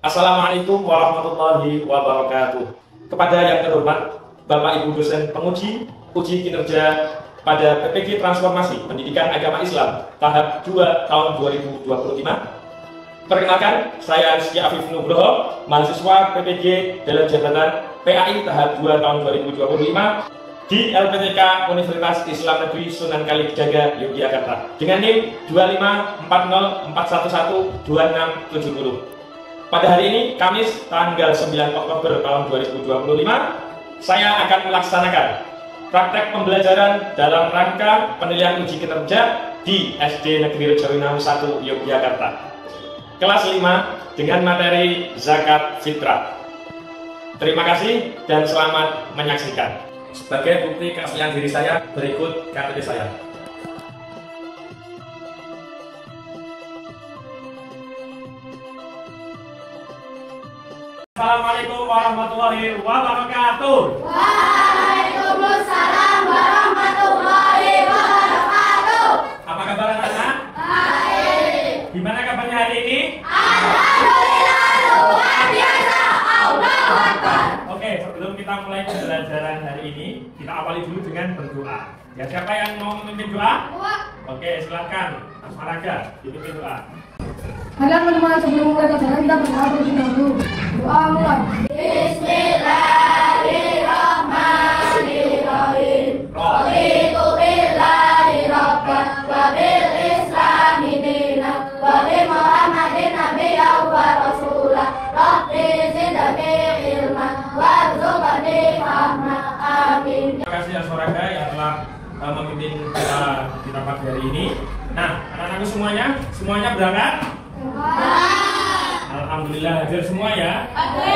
Assalamualaikum warahmatullahi wabarakatuh. Kepada yang terhormat Bapak Ibu dosen penguji uji kinerja pada PPG Transformasi Pendidikan Agama Islam tahap 2 tahun 2025. Perkenalkan, saya Rizky Afif Nugroho, mahasiswa PPG dalam jabatan PAI tahap 2 tahun 2025 di LPTK Universitas Islam Negeri Sunan Kalijaga, Yogyakarta dengan NIM 25404112670. Pada hari ini, Kamis tanggal 9 Oktober tahun 2025, saya akan melaksanakan praktek pembelajaran dalam rangka penilaian uji kinerja di SD Negeri Rejowinangun 1 Yogyakarta. Kelas 5 dengan materi zakat fitrah. Terima kasih dan selamat menyaksikan. Sebagai bukti keaslian diri saya, berikut KTP saya. Assalamualaikum warahmatullahi wabarakatuh. Waalaikumsalam warahmatullahi wabarakatuh. Apa kabar anak-anak? Baik. Gimana kabarnya hari ini? Alhamdulillah luar biasa. Allahu Akbar. Oke, sebelum kita mulai pembelajaran hari ini, kita awali dulu dengan berdoa. Ya, siapa yang mau memimpin doa? Oke, silakan. Asmaraga, dipimpin doa. Kalian menemani sebelum mulai pelajaran kita berdoa terlebih dahulu. Doa mulai. Bismillahirrahmanirrahim. Raditu billahi rabban wa bil islami dinan wa bi Muhammadin nabiyyan wa rasulah. Rabbi zidni ilman warzuqni fahma. Amin. Terima kasih Asmaraga yang telah memimpin kita pagi hari ini. Nah, anak-anakku semuanya berangkat? Alhamdulillah hadir semua ya. Oke,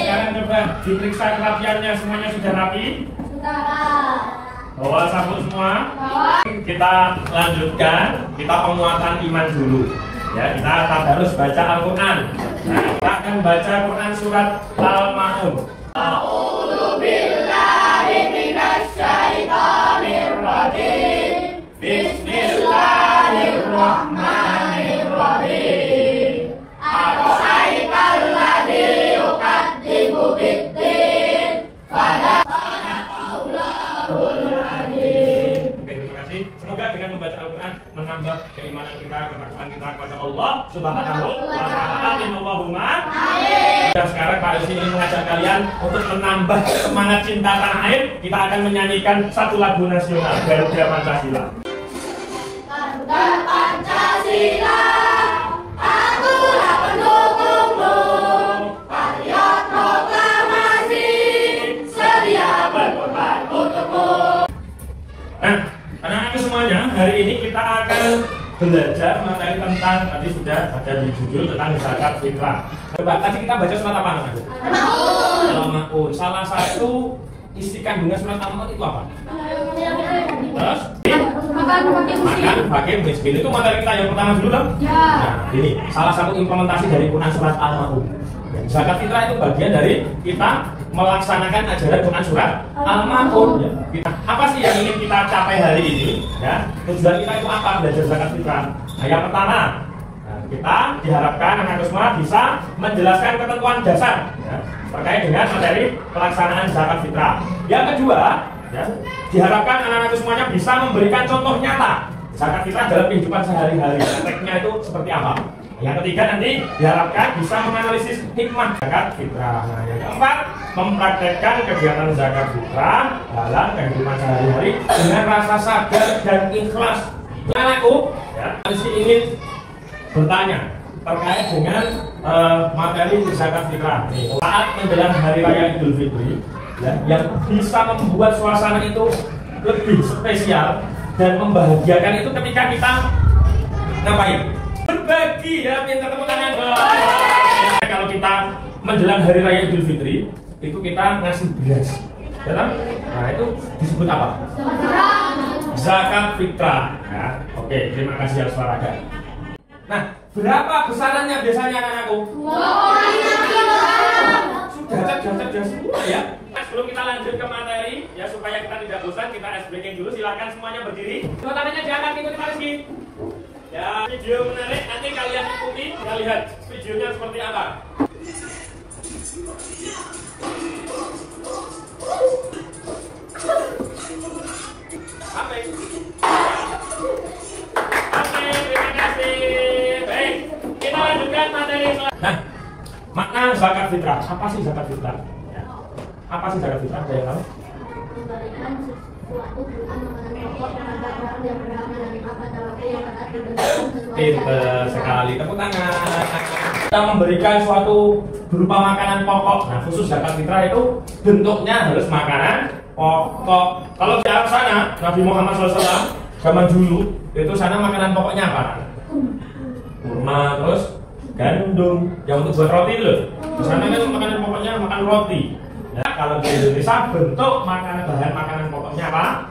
sekarang coba diperiksa kerapiannya, semuanya sudah rapi? Bawa sabuk semua. Kita lanjutkan, kita penguatan iman dulu. Ya, kita harus baca Al-Quran. Nah, kita akan baca Quran surat Al-Ma'un. A'udzu billahi minasy syaithanir rajim. Bismillahirrahmanirrahim. Ara'aital ladzi yukadzibu bid-din fadana Allahul alim. Oke, terima kasih. Semoga dengan membaca Al-Quran menambah keimanan kita, ketakwaan kita kepada Allah Subhanahu wa ta'ala. Allahumma amin. Dan sekarang Pak Rizky ingin mengajak kalian untuk menambah semangat cinta tanah air. Kita akan menyanyikan satu lagu nasional, Garuda Pancasila. Garuda Pancasila, akulah pendukungmu. Patriot proklamasi, sedia berkorban untukmu. Nah, anak-anak semuanya, hari ini kita akan belajar materi tentang, tadi sudah ada di judul tentang zakat fitrah. Coba, tadi kita baca surat apa anak-anak? Al-Ma'un. Salah satu isi kandungan surat Al-Ma'un itu apa? Terus? Makan pakai miskin. Itu materi kita yang pertama dulu dong? Ya. Nah, ini salah satu implementasi dari Quran surat Al-Ma'un. Zakat fitrah itu bagian dari kita melaksanakan ajaran Quran surat Al-Ma'un. Ya. Apa sih yang ingin kita capai hari ini? Ya, tujuan kita itu apa belajar zakat fitrah? Nah, yang pertama, kita diharapkan anak semua bisa menjelaskan ketentuan dasar ya, terkait dengan materi pelaksanaan zakat fitrah. Yang kedua, ya, diharapkan anak-anak semuanya bisa memberikan contoh nyata zakat fitrah dalam kehidupan sehari-hari. Prakteknya itu seperti apa? Yang ketiga nanti diharapkan bisa menganalisis hikmah zakat fitrah. Nah, yang keempat, mempraktekkan kegiatan zakat fitrah dalam kehidupan sehari-hari dengan rasa sadar dan ikhlas. Anakku, ya, masih ingin bertanya terkait dengan materi zakat fitrah. Saat menjelang hari raya Idul Fitri, ya, yang bisa membuat suasana itu lebih spesial dan membahagiakan itu ketika kita ngapain? Berbagi ya, minta tepuk tangan. Kalau kita menjelang hari raya Idul Fitri, itu kita ngasih beras. Ya, nah itu disebut apa? Zakat fitrah. Ya, oke, terima kasih Asmaraga. Nah, berapa besarannya biasanya anak-anakku? Sudah semua ya. Nah, sebelum kita lanjut ke materi, ya supaya kita tidak bosan, kita ice breaking dulu. Silakan semuanya berdiri. Tangannya diangkat, ikuti Pak Rizky. Ya, video menarik. Nanti kalian ikuti, kita lihat videonya seperti apa. Oke, terima kasih. Baik, kita lanjutkan materi. Nah, makna zakat fitrah. Apa sih zakat fitrah? Ya. Apa sih zakat fitrah? Ada yang tahu? Memberikan sesuatu berupa makanan pokok kepada orang yang beramal dan pada waktu yang tepat diberikan sesuai Pinter sekali, tepuk tangan. Kita memberikan suatu berupa makanan pokok. Nah, khusus zakat fitrah itu bentuknya harus makanan pokok. Kalau di Arab sana, Nabi Muhammad SAW zaman dulu itu sana makanan pokoknya apa? Kurma, terus gandum, yang untuk buat roti loh. Di sana kan makanan pokoknya makan roti. Ya, kalau di Indonesia bentuk bahan makanan pokoknya apa?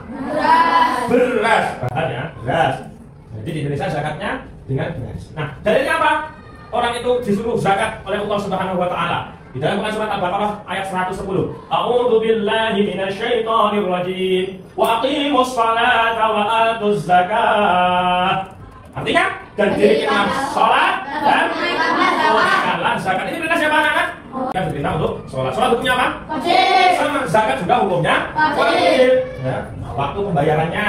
Beras. Bahannya beras. Jadi di Indonesia zakatnya dengan beras. Nah, dalilnya apa? Orang itu disuruh zakat oleh Allah Subhanahu wa taala. Di dalam Quran surat Al-Baqarah ayat 110. A'udzu billahi minasyaitonir rajim. Wa aqimus salata wa atuz zakat. Artinya, dan dirikanlah salat dan tunaikanlah zakat. Ini perintah siapa anak-anak? Yang diperintah untuk sholat. Sholat hukumnya apa? wajib. Sama zakat juga hukumnya wajib. Ya, waktu pembayarannya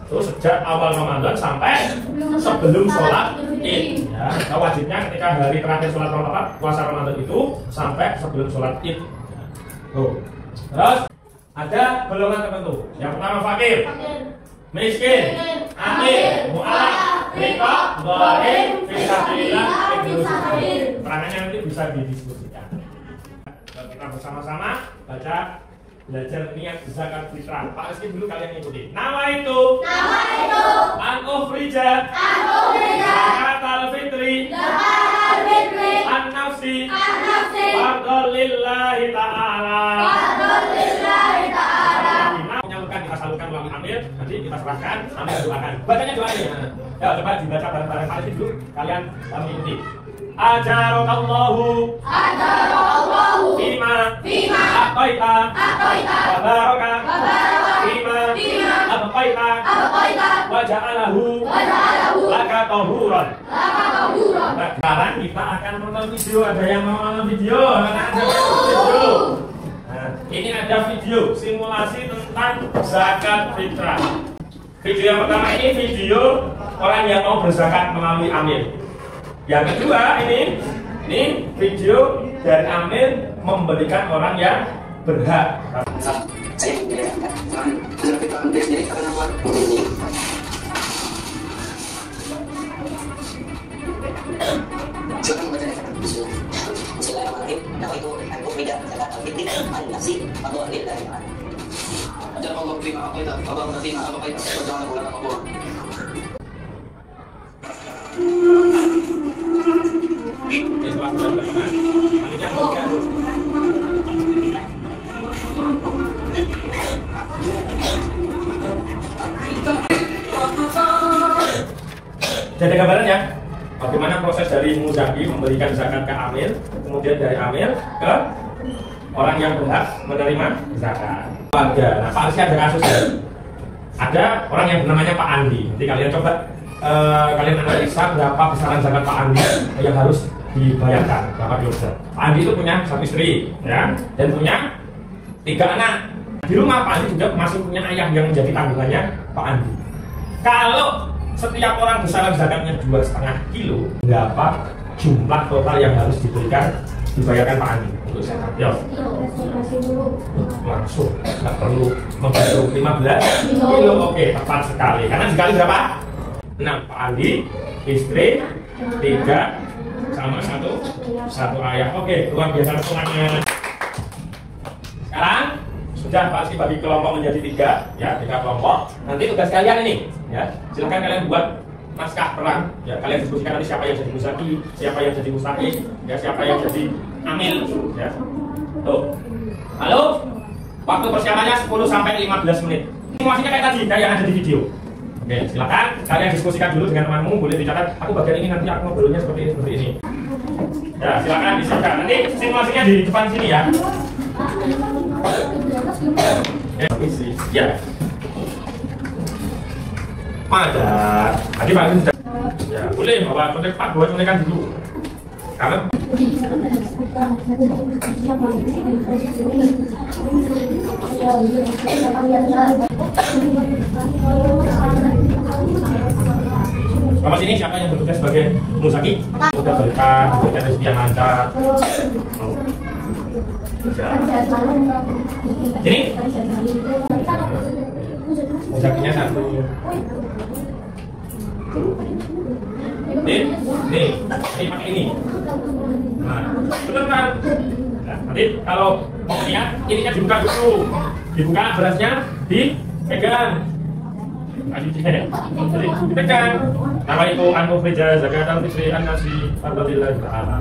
itu sejak awal Ramadan sampai sebelum sholat Id. Ya, nah, wajibnya ketika hari terakhir sholat Ramadan, puasa Ramadan itu sampai sebelum sholat Id. Tuh. Terus ada golongan tertentu. Yang pertama fakir, miskin, amil, mu'alaf, riqab, dhalim, fisabilillah, perangannya nanti bisa didiskusikan. Kita bersama-sama baca belajar niat zakat fitrah. Pak Rizky dulu kalian ikuti. Nama itu an ukhrija zakat al-fitri an nafsi fardhon lillahi ta'ala. Menyalurkan, kita salurkan melalui amil, nanti kita serahkan, amil doakan. Bacanya doanya. Ya, coba dibaca bareng-bareng Pak Rizky dulu. Kalian ikuti. Ajarokallahu Fima Aqaita Wa baraka Fima Abqaita Wa ja'alahu Laka tahuran. Nah, sekarang kita akan menonton video. Ada yang mau nonton video? Nah, ini ada video simulasi tentang zakat fitrah. Video yang pertama ini video orang yang mau berzakat melalui amil. Yang kedua ini video dari amil memberikan orang yang berhak. Jadi gambaran ya, bagaimana proses dari muzaki memberikan zakat ke amil, kemudian dari amil ke orang yang berhak menerima zakat. Nah, Pak Rizky ada kasus ya. Ada orang yang namanya Pak Andi. Nanti kalian coba kalian analisa berapa besaran zakat Pak Andi yang harus dibayarkan, berapa kilogram. Pak Andi itu punya satu istri, ya, dan punya 3 anak. Di rumah Pak Andi juga masih punya ayah yang menjadi tanggungannya Pak Andi. Kalau setiap orang besaran zakatnya 2,5 kilo, berapa jumlah total yang harus dibayarkan Pak Andi untuk zakat? Yo, langsung, nggak perlu menghitung 15 kilo. Oke, tepat sekali. Karena dikali berapa? 6. Pak Andi, istri, 3 sama satu ayah. Oke, luar biasa hitungannya. Sekarang sudah pasti bagi kelompok menjadi 3, ya, 3 kelompok. Nanti tugas kalian ini, ya, silakan kalian buat naskah perang. Ya, kalian diskusikan nanti siapa yang jadi muzaki, siapa yang jadi mustaqim, ya, siapa yang jadi amil, ya. Tuh. Halo. Waktu persiapannya 10 sampai 15 menit. Simulasinya kayak tadi, kayak yang ada di video. Oke, silakan kalian diskusikan dulu dengan temanmu, boleh dicatat. Aku bagian ini nanti aku ngobrolnya seperti ini. Ya, silakan disiapkan. Nanti simulasinya di depan sini ya. Ya. Padat. Tadi Pak sudah. Ya, boleh bawa kontak Pak, buat contekan dulu. Karena Sama sini siapa yang bertugas sebagai musaki? Udah berkah, udah rezeki yang lancar. Ini musakinya satu. Nih pakai ini. Nah, betul kan? Nah, nanti kalau mau lihat, ininya dibuka dulu. Dibuka, berasnya dipegang. Kasih cek. Jadi dipegang. Nama itu anu fija zakat al-fitri an-nasi fardillah ta'ala.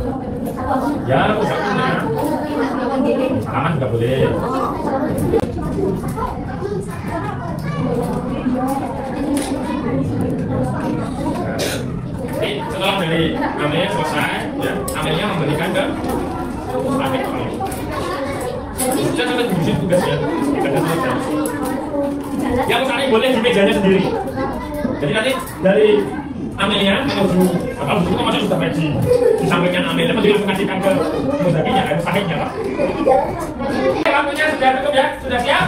Ya, musakinya. Salaman juga boleh. Setelah dari amelnya selesai, ya, amelnya memberikan ke paket ini. Saya sampai di sini tugasnya, tugasnya selesai. Yang musaki boleh di mejanya sendiri. Jadi nanti dari amelnya menuju kalau itu masih sudah ready. Di sampingnya amelnya nanti langsung kasihkan ke musakinya, ke musaknya, Pak. Waktunya sudah cukup ya? Sudah siap?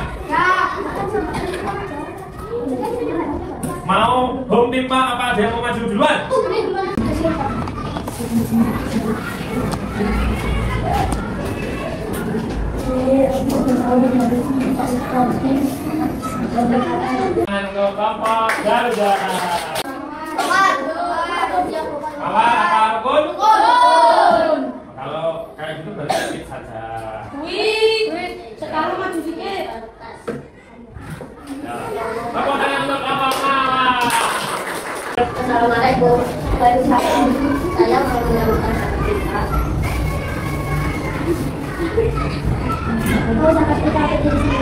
Mau home team Pak, apa ada yang mau maju duluan? Untuk kelompok Garuda. Apapun. Kalau kayak gitu berarti sedikit saja. Sekarang maju dikit. Tepuk tangan untuk kelompok. Assalamualaikum. Saya mau menyambutkan kita. Oh, sangat kita ada di sini.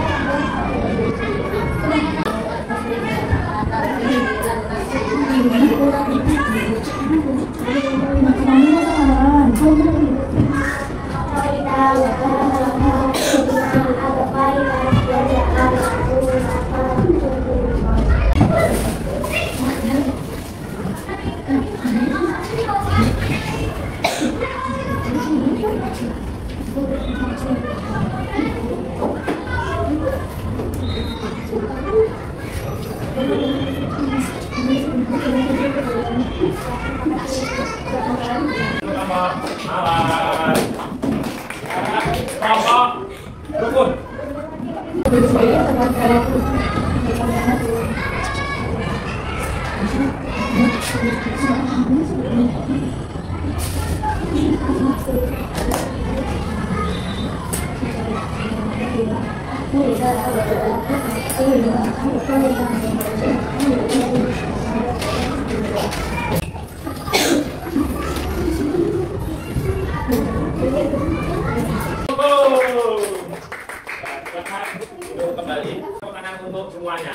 Kembali tangan untuk semuanya.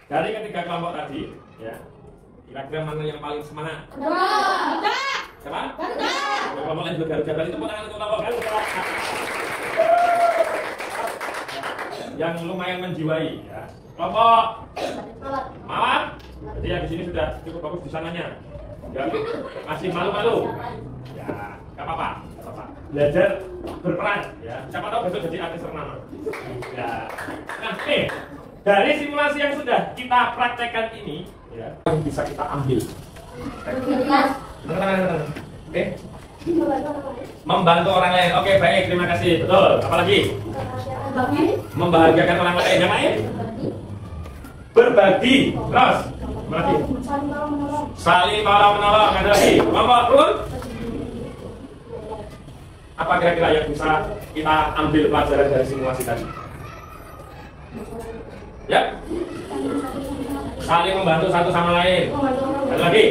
Dari ketiga kelompok tadi, ya, kira-kira mana yang paling semangat? Siapa? Kelompok lain juga Garuda. Berarti tepuk tangan untuk kelompok Garuda. Yang lumayan menjiwai, ya. Kelompok Mawar. Jadi yang di sini sudah cukup bagus di sananya. Ya, masih malu-malu. Ya, nggak apa-apa. Belajar berperan, ya. Siapa tahu besok jadi artis ternama. Ya. Nah, dari simulasi yang sudah kita praktekkan ini, ya, yang bisa kita ambil. Oke. Membantu orang lain. Oke, baik. Terima kasih. Betul. Apalagi? Membahagiakan orang lain. Yang lain? Berbagi. Terus? Apalagi? Saling menolong. Ada lagi? Kelompok pun? Apa kira-kira yang bisa kita ambil pelajaran dari simulasi tadi? Ya, saling membantu satu sama lain. Ada lagi?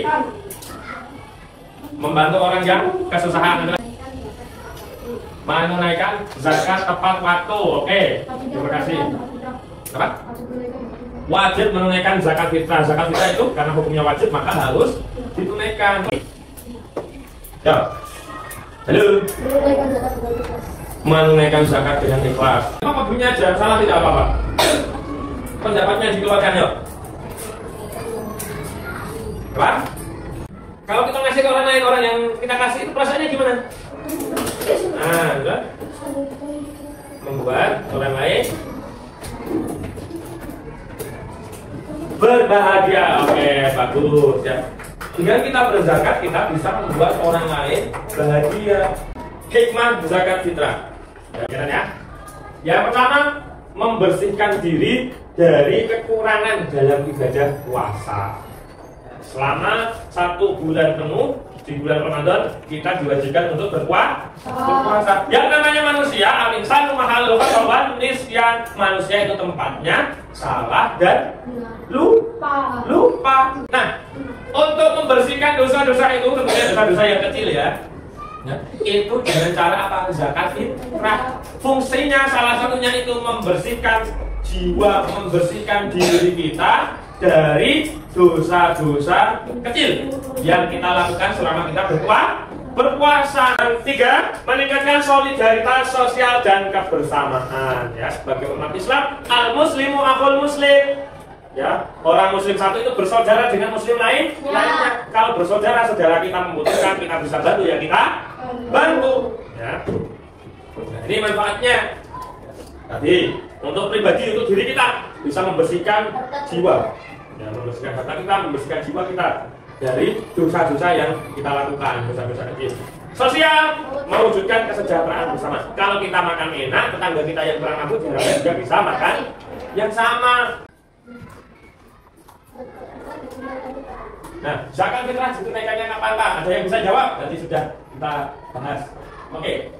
Membantu orang yang kesusahan. Ada lagi? Menunaikan zakat tepat waktu. Oke, terima kasih. Apa? Wajib menunaikan zakat fitrah. Zakat fitrah itu karena hukumnya wajib maka harus ditunaikan. Ya. Halo. Menunaikan zakat dengan ikhlas. Apa bunyinya aja, salah tidak apa-apa. Pendapatnya dikeluarkan yuk. Apa? Kalau kita ngasih ke orang lain, orang yang kita kasih itu perasaannya gimana? Nah, sudah. Membuat orang lain berbahagia. Oke, bagus ya. Dengan kita berzakat, kita bisa membuat orang lain bahagia. Hikmah zakat fitrah. Ya. Yang pertama, membersihkan diri dari kekurangan dalam ibadah puasa. Selama 1 bulan penuh di bulan Ramadan kita diwajibkan untuk berpuasa. Yang namanya manusia, al-insan mahalul khatawan nisyan. Manusia itu tempatnya salah dan lupa. Nah, untuk membersihkan dosa-dosa itu, tentunya dosa-dosa yang kecil ya. Itu dengan cara apa? Zakat fitrah. Fungsinya salah satunya itu membersihkan jiwa, membersihkan diri kita dari dosa-dosa kecil yang kita lakukan selama kita berpuasa. 3, meningkatkan solidaritas sosial dan kebersamaan. Ya, sebagai umat Islam, al-muslimu akhul muslim. Ya, orang muslim satu itu bersaudara dengan muslim lainnya. Kalau bersaudara, saudara kita membutuhkan, kita bisa bantu ya kita bantu. Ya. Nah, ini manfaatnya. Tadi untuk pribadi, untuk diri kita bisa membersihkan jiwa. Ya, membersihkan harta kita, membersihkan jiwa kita dari dosa-dosa yang kita lakukan, dosa-dosa kecil. Sosial, mewujudkan kesejahteraan bersama. Kalau kita makan enak, tetangga kita yang kurang mampu juga bisa makan yang sama. Nah, zakat fitrah ditunaikannya kapan Pak? Ada yang bisa jawab? Nanti sudah kita bahas. Oke.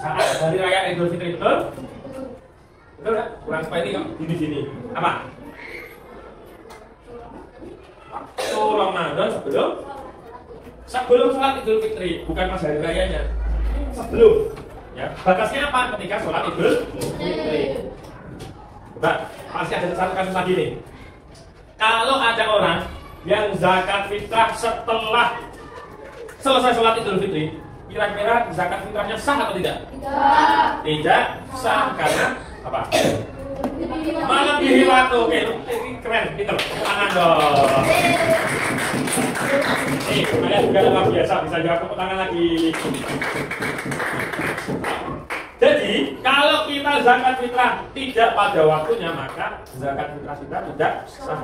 Saat hari raya Idul Fitri, betul? Betul nggak? Kurang supaya ini kok gini-gini. Apa? Waktu Ramadan sebelum sholat Idul Fitri, bukan pas hari rayanya. Sebelum. Ya, batasnya apa? Ketika sholat Idul Fitri. Nah, pasti ada satu kasus lagi nih. Kalau ada orang yang zakat fitrah setelah selesai sholat Idul Fitri, kira-kira zakat fitrahnya sah atau tidak? Tidak sah karena apa? Melebihi waktu. Oke, ini keren, pinter. Tangan dong. Nih, kalian juga luar biasa, bisa jawab tepuk tangan lagi. Jadi, kalau kita zakat fitrah tidak pada waktunya, maka zakat fitrah kita tidak sah.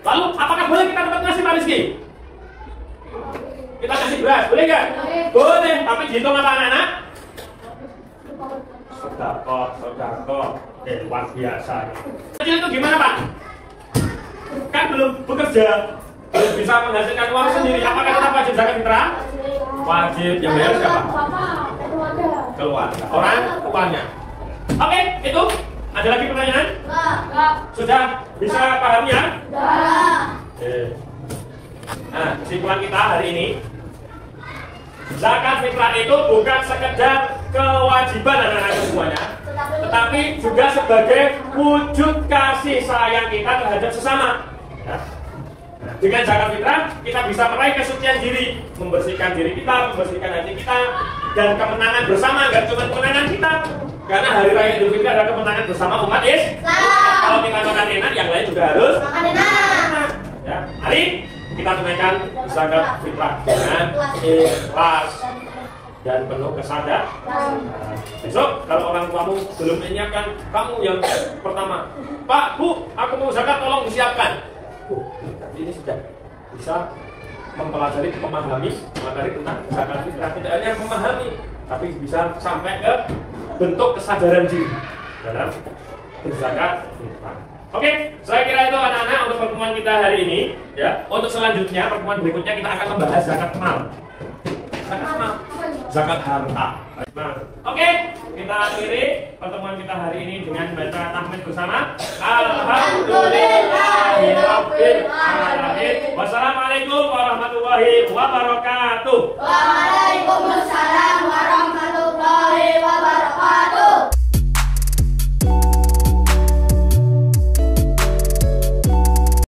Lalu, apakah boleh kita dapat ngasih Pak Rizky? Kita kasih beras, boleh nggak? Boleh, tapi dihitung apa anak-anak? Sedekah. Luar biasa. Kecil itu gimana Pak? Kan belum bekerja, belum bisa menghasilkan uang sendiri. Apakah kita wajib zakat fitrah? Wajib. Yang bayar siapa? Keluarga. Orang tuanya. Oke, itu. Ada lagi pertanyaan? Sudah bisa paham ya? Nah, kesimpulan kita hari ini, zakat fitrah itu bukan sekedar kewajiban anak-anak semuanya, tetapi juga sebagai wujud kasih sayang kita terhadap sesama. Ya. Nah, dengan zakat fitrah kita bisa meraih kesucian diri, membersihkan diri kita, membersihkan hati kita, dan kemenangan bersama. Gak cuma kemenangan kita, karena hari raya Idul Fitri adalah kemenangan bersama umat Islam. Kalau kita makan enak, yang lain juga harus makan enak. Ya, mari kita tunaikan zakat fitrah dengan ikhlas dan penuh kesadaran. Besok kalau orang tuamu belum menyiapkan, kamu yang pertama, Pak, Bu, aku mau zakat, tolong disiapkan. Ini sudah bisa mempelajari, memahami materi tentang zakat fitrah. Tidak hanya memahami, tapi bisa sampai ke bentuk kesadaran diri dalam berzakat fitrah. Oke, saya kira itu anak-anak untuk pertemuan kita hari ini. Ya, untuk selanjutnya pertemuan berikutnya kita akan membahas zakat mal. Zakat harta. Oke, kita akhiri pertemuan kita hari ini dengan baca tahmid bersama. Alhamdulillahirabbil alamin. Wassalamualaikum warahmatullahi wabarakatuh. Waalaikumsalam.